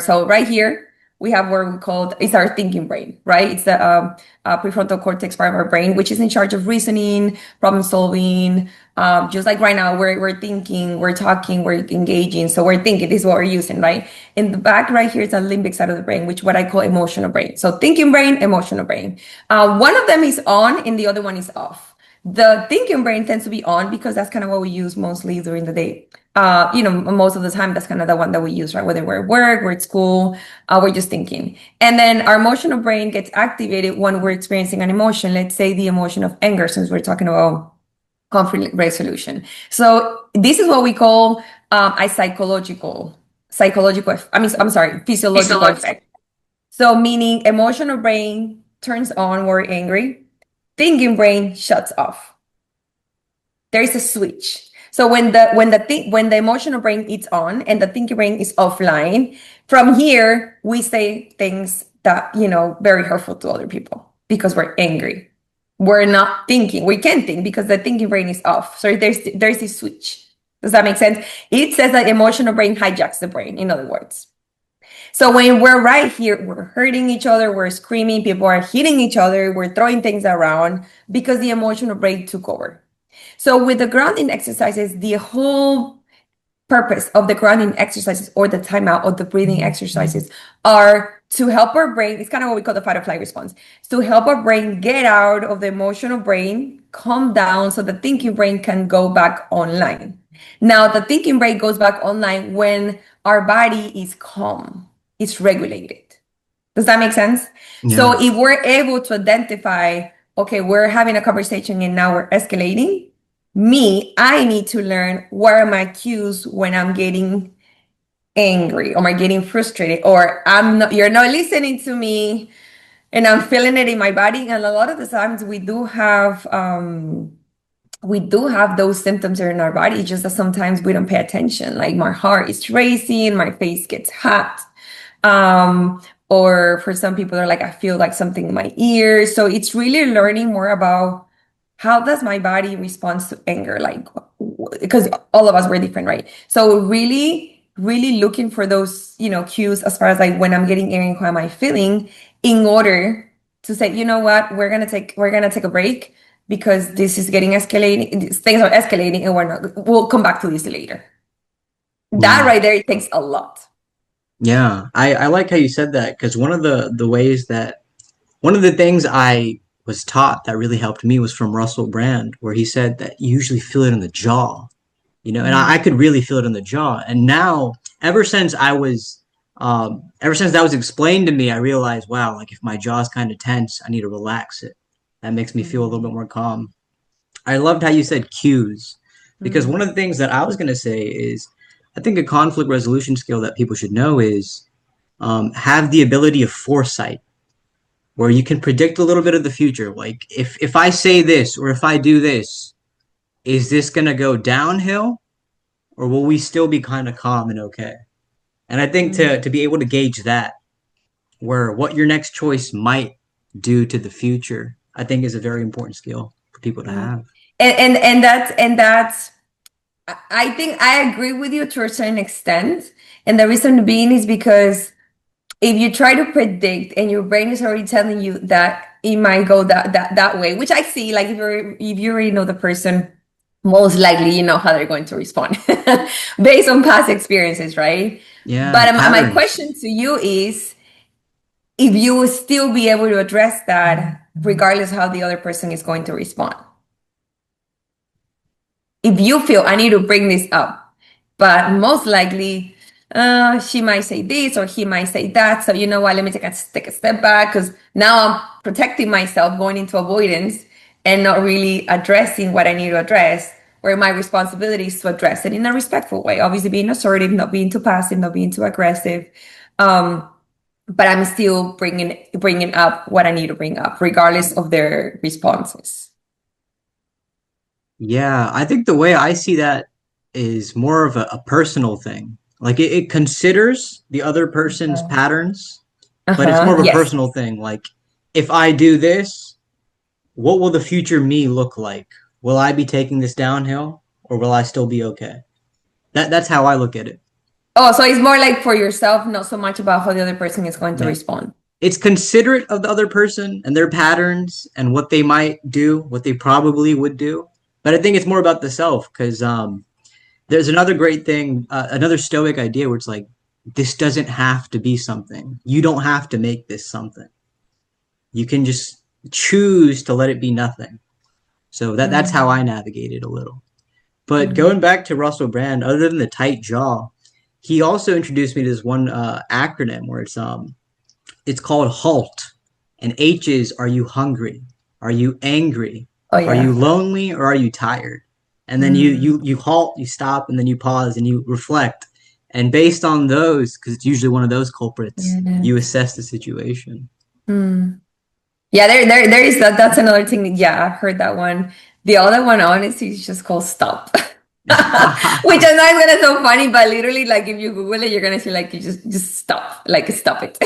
So right here, we have what we call, it's our thinking brain, right? It's the prefrontal cortex part of our brain, which is in charge of reasoning, problem solving. Just like right now, we're thinking, we're talking, we're engaging. So we're thinking, this is what we're using, right? In the back right here is the limbic side of the brain, which what I call emotional brain. So thinking brain, emotional brain. One of them is on and the other one is off. The thinking brain tends to be on because that's kind of what we use mostly during the day. Most of the time, that's kind of the one that we use, right? Whether we're at work, we're at school, we're just thinking. And then our emotional brain gets activated when we're experiencing an emotion, let's say the emotion of anger, since we're talking about conflict resolution. So this is what we call a I'm sorry, physiological effect. So meaning emotional brain turns on when we're angry, thinking brain shuts off. There is a switch. So when the emotional brain is on and the thinking brain is offline, from here we say things that very hurtful to other people because we're angry. We're not thinking. We can't think because the thinking brain is off. So there's this switch. Does that make sense? It says that emotional brain hijacks the brain, in other words. So when we're right here, we're hurting each other, we're screaming, people are hitting each other, we're throwing things around because the emotional brain took over. So with the grounding exercises, the whole purpose of the grounding exercises or the timeout or the breathing exercises are to help our brain. It's kind of what we call the fight or flight response. It's to help our brain get out of the emotional brain, calm down so the thinking brain can go back online. Now, the thinking brain goes back online when our body is calm, it's regulated. Does that make sense? Yeah. So if we're able to identify, okay, we're having a conversation and now we're escalating, I need to learn what are my cues when I'm getting angry or I'm getting frustrated or you're not listening to me and I'm feeling it in my body. And a lot of the times we do have those symptoms in our body, just that sometimes we don't pay attention. Like my heart is racing, my face gets hot. Or for some people, they're like, I feel like something in my ears. So it's really learning more about how does my body respond to anger? Like, because all of us were different, right? So really, really looking for those, cues as far as like when I'm getting angry, how am I feeling, in order to say, you know what, we're gonna take a break because this is getting escalating. Things are escalating, and we'll come back to this later. That right there, it takes a lot. Yeah, I like how you said that because one of the things I was taught that really helped me was from Russell Brand, where he said that you usually feel it in the jaw, and I could really feel it in the jaw. And now, ever since that was explained to me, I realized, wow, like if my jaw's kind of tense, I need to relax it. That makes me feel a little bit more calm. I loved how you said cues, because one of the things that I was going to say is, I think a conflict resolution skill that people should know is have the ability of foresight, where you can predict a little bit of the future. Like if I say this or if I do this, is this going to go downhill or will we still be kind of calm and okay? And I think to be able to gauge that, where what your next choice might do to the future, I think is a very important skill for people to have. And that's I think I agree with you to a certain extent. And the reason being is because if you try to predict and your brain is already telling you that it might go that way, which I see, like if you already know the person, most likely you know how they're going to respond based on past experiences, right? Yeah. But my question to you is if you will still be able to address that regardless of how the other person is going to respond. If you feel I need to bring this up, but most likely she might say this or he might say that. So you know what, let me take a step back because now I'm protecting myself, going into avoidance and not really addressing what I need to address, where my responsibility is to address it in a respectful way. Obviously being assertive, not being too passive, not being too aggressive. But I'm still bringing up what I need to bring up, regardless of their responses. Yeah, I think the way I see that is more of a personal thing. Like it considers the other person's patterns, but it's more of a personal thing. Like if I do this, what will the future me look like? Will I be taking this downhill or will I still be okay? That's how I look at it. Oh, so it's more like for yourself, not so much about how the other person is going to Yeah. respond. It's considerate of the other person and their patterns and what they might do, what they probably would do. But I think it's more about the self because there's another great thing, another stoic idea where it's like, this doesn't have to be something. You don't have to make this something. You can just choose to let it be nothing. So that's how I Mm, navigate it a little. But mm. going back to Russell Brand, other than the tight jaw, he also introduced me to this one acronym where it's called HALT. And H is, are you hungry? Are you angry? Oh Are you yeah. lonely or are you tired? And then Mm. you halt, you stop, and then you pause and you reflect. And based on those, because it's usually one of those culprits, you Yes. assess the situation. Mm. Yeah, there is that. That's another thing. Yeah, I've heard that one. The other one, honestly, is just called stop. Which I know is gonna so funny, but literally, like if you Google it, you're gonna see like you just stop, like stop it.